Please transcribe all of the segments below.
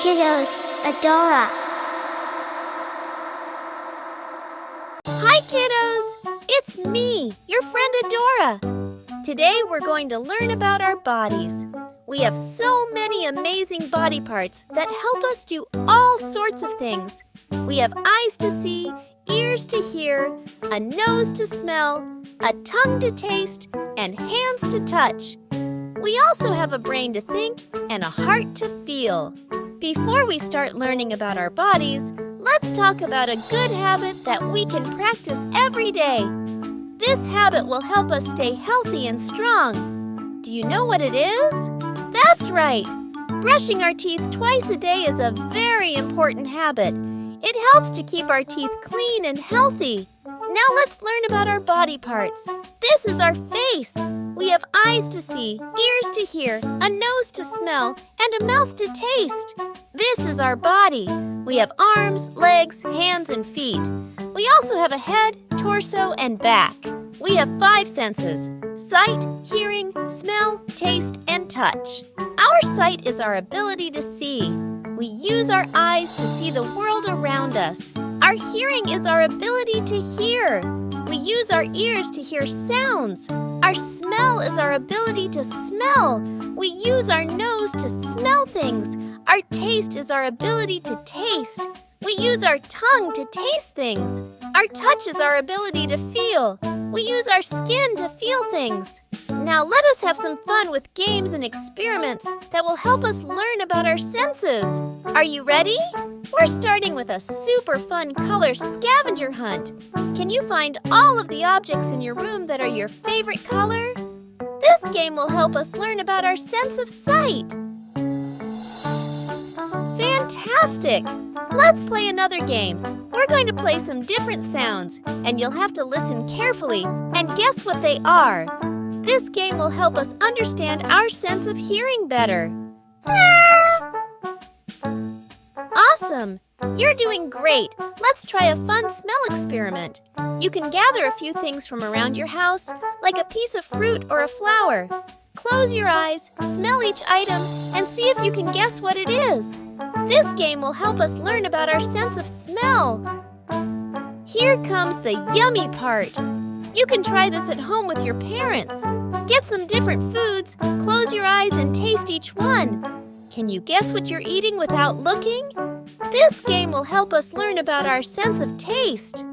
Kiddos Adora. Hi kiddos! It's me, your friend Adora. Today we're going to learn about our bodies. We have so many amazing body parts that help us do all sorts of things. We have eyes to see, ears to hear, a nose to smell, a tongue to taste, and hands to touch. We also have a brain to think and a heart to feel. Before we start learning about our bodies, let's talk about a good habit that we can practice every day. This habit will help us stay healthy and strong. Do you know what it is? That's right! Brushing our teeth twice a day is a very important habit. It helps to keep our teeth clean and healthy. Now let's learn about our body parts. This is our face. We have eyes to see, ears to hear, a nose to smell, and a mouth to taste. This is our body. We have arms, legs, hands, and feet. We also have a head, torso, and back. We have 5 senses: sight, hearing, smell, taste, and touch. Our sight is our ability to see. We use our eyes to see the world around us. Our hearing is our ability to hear. We use our ears to hear sounds. Our smell is our ability to smell. We use our nose to smell things. Our taste is our ability to taste. We use our tongue to taste things. Our touch is our ability to feel. We use our skin to feel things. Now let us have some fun with games and experiments that will help us learn about our senses. Are you ready? We're starting with a super fun color scavenger hunt. Can you find all of the objects in your room that are your favorite color? This game will help us learn about our sense of sight. Fantastic! Let's play another game. We're going to play some different sounds, and you'll have to listen carefully and guess what they are. This game will help us understand our sense of hearing better. Awesome! You're doing great. Let's try a fun smell experiment. You can gather a few things from around your house, like a piece of fruit or a flower. Close your eyes, smell each item, and see if you can guess what it is. This game will help us learn about our sense of smell. Here comes the yummy part. You can try this at home with your parents. Get some different foods, close your eyes, and taste each one. Can you guess what you're eating without looking? This game will help us learn about our sense of taste.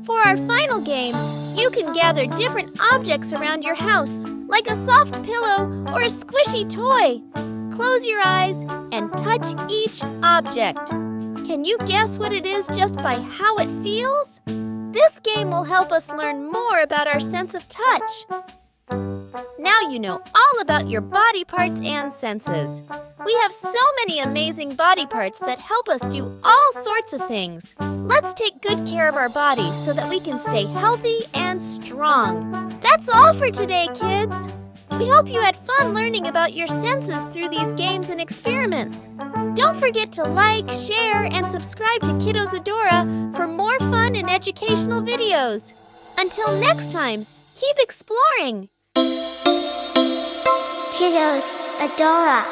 For our final game, you can gather different objects around your house, like a soft pillow or a squishy toy. Close your eyes and touch each object. Can you guess what it is just by how it feels? This game will help us learn more about our sense of touch. Now you know all about your body parts and senses. We have so many amazing body parts that help us do all sorts of things. Let's take good care of our body so that we can stay healthy and strong. That's all for today, kids. We hope you had fun learning about your senses through these games and experiments. Don't forget to like, share, and subscribe to Kiddos Adora for more fun and educational videos. Until next time, keep exploring! Kiddos Adora.